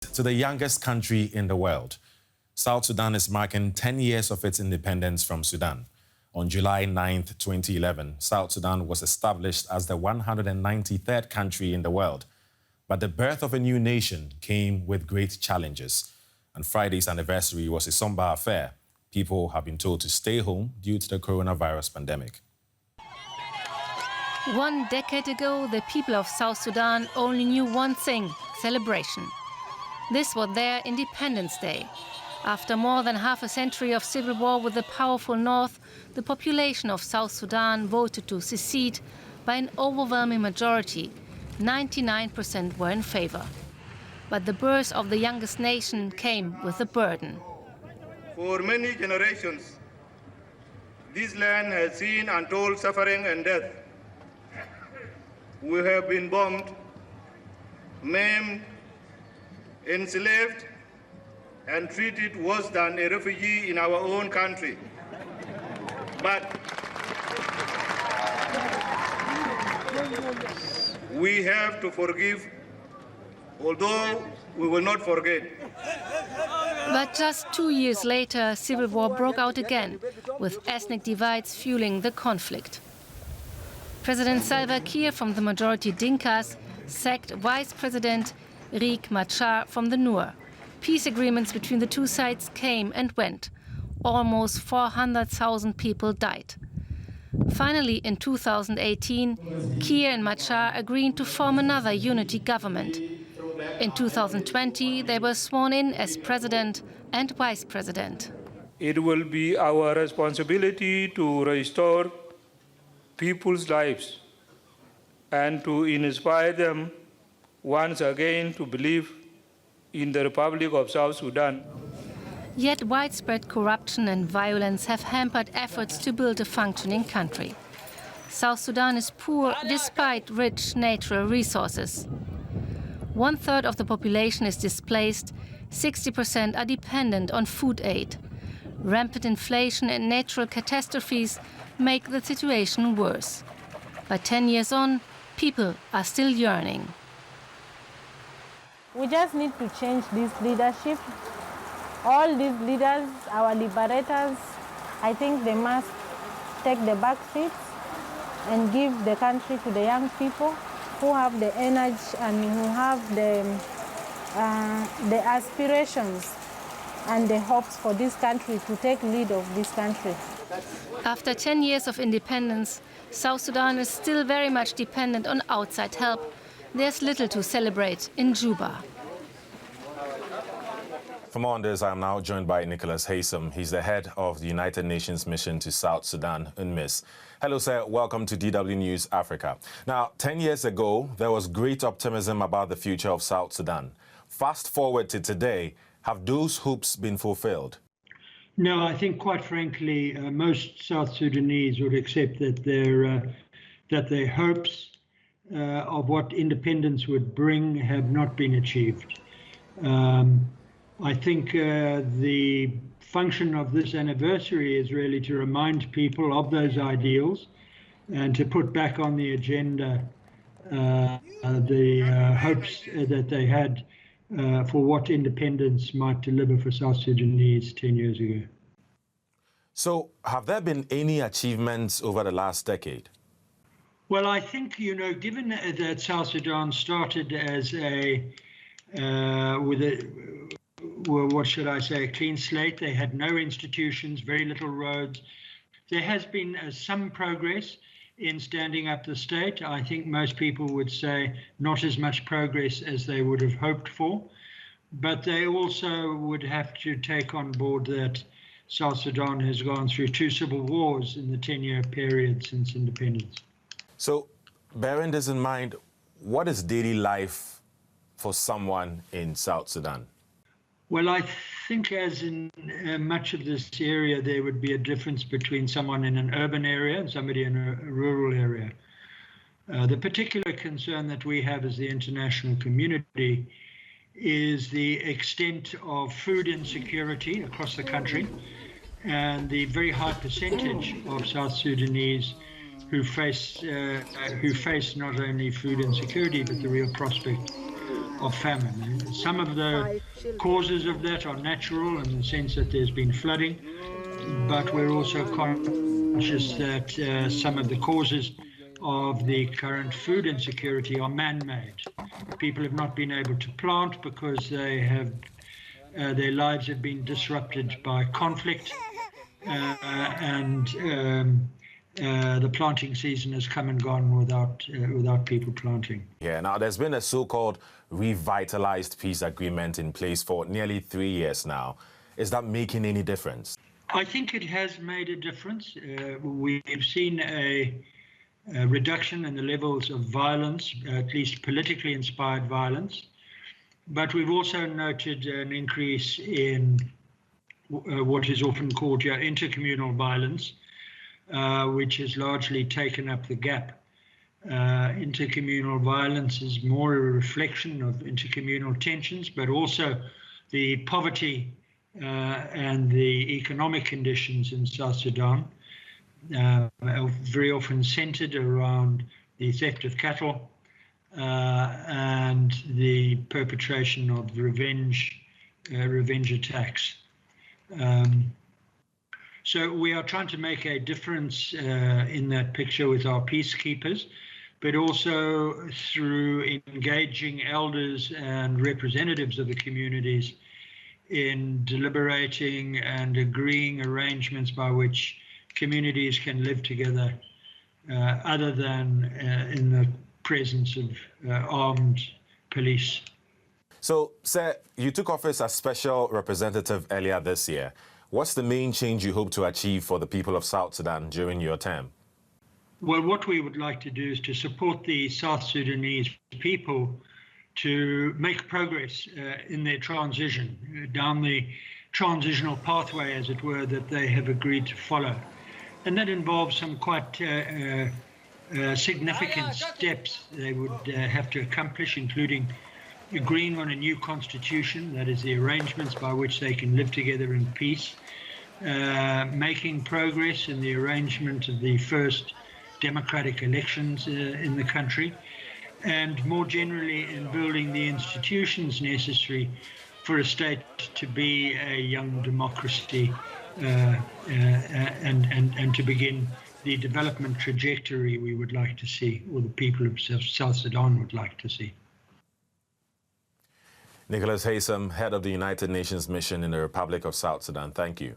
To the youngest country in the world. South Sudan is marking 10 years of its independence from Sudan. On July 9, 2011, South Sudan was established as the 193rd country in the world. But the birth of a new nation came with great challenges. And Friday's anniversary was a somber affair. People have been told to stay home due to the coronavirus pandemic. 1 decade ago, the people of South Sudan only knew one thing: celebration. This was their Independence Day. After more than half a century of civil war with the powerful North, the population of South Sudan voted to secede by an overwhelming majority. 99% were in favor. But the birth of the youngest nation came with a burden. For many generations, this land has seen untold suffering and death. We have been bombed, maimed, enslaved, and treated worse than a refugee in our own country. But we have to forgive, although we will not forget. But just 2 years later, civil war broke out again, with ethnic divides fueling the conflict. President Salva Kiir from the majority Dinkas sacked Vice President Riek Machar from the Nuer. Peace agreements between the two sides came and went. Almost 400,000 people died. Finally, in 2018, Kiir and Machar agreed to form another unity government. In 2020, they were sworn in as president and vice president. It will be our responsibility to restore people's lives and to inspire them once again to believe in the Republic of South Sudan. Yet widespread corruption and violence have hampered efforts to build a functioning country. South Sudan is poor despite rich natural resources. 1/3 of the population is displaced, 60% are dependent on food aid. Rampant inflation and natural catastrophes make the situation worse. But 10 years on, people are still yearning. We just need to change this leadership. All these leaders, our liberators, I think they must take the back seats and give the country to the young people who have the energy and who have the aspirations and the hopes for this country to take lead of this country. After 10 years of independence, South Sudan is still very much dependent on outside help. There's little to celebrate in Juba. For more on this, I am now joined by Nicholas Haysom. He's the head of the United Nations mission to South Sudan, UNMISS. Hello, sir. Welcome to DW News Africa. Now, 10 years ago, there was great optimism about the future of South Sudan. Fast forward to today, have those hopes been fulfilled? No, I think, quite frankly, most South Sudanese would accept that their hopes of what independence would bring have not been achieved. I think the function of this anniversary is really to remind people of those ideals and to put back on the agenda the hopes that they had for what independence might deliver for South Sudanese 10 years ago. So, have there been any achievements over the last decade? Well, I think, given that South Sudan started as what should I say, a clean slate. They had no institutions, very little roads. There has been some progress in standing up the state. I think most people would say not as much progress as they would have hoped for, but they also would have to take on board that South Sudan has gone through 2 civil wars in the 10-year period since independence. So, bearing this in mind, what is daily life for someone in South Sudan? Well, I think as in much of this area, there would be a difference between someone in an urban area and somebody in a rural area. The particular concern that we have as the international community is the extent of food insecurity across the country and the very high percentage of South Sudanese who face not only food insecurity, but the real prospect famine. Some of the causes of that are natural in the sense that there's been flooding, but we're also conscious that some of the causes of the current food insecurity are man-made. People have not been able to plant because they have their lives have been disrupted by conflict, and the planting season has come and gone without people planting. Yeah, now there's been a so-called Revitalized peace agreement in place for nearly 3 years now. Is that making any difference? I think it has made a difference. We've seen a reduction in the levels of violence, at least politically inspired violence. But we've also noted an increase in what is often called intercommunal violence, which has largely taken up the gap. Intercommunal violence is more a reflection of intercommunal tensions, but also the poverty and the economic conditions in South Sudan, very often centered around the theft of cattle and the perpetration of revenge attacks. So we are trying to make a difference in that picture with our peacekeepers, but also through engaging elders and representatives of the communities in deliberating and agreeing arrangements by which communities can live together other than in the presence of armed police. So, sir, you took office as special representative earlier this year. What's the main change you hope to achieve for the people of South Sudan during your term? Well, what we would like to do is to support the South Sudanese people to make progress in their transition, down the transitional pathway, as it were, that they have agreed to follow. And that involves some quite significant steps they would have to accomplish, including agreeing on a new constitution, that is the arrangements by which they can live together in peace, making progress in the arrangement of the first democratic elections in the country, and more generally in building the institutions necessary for a state to be a young democracy and to begin the development trajectory we would like to see, or the people of South Sudan would like to see. Nicholas Haysom, head of the United Nations mission in the Republic of South Sudan, thank you.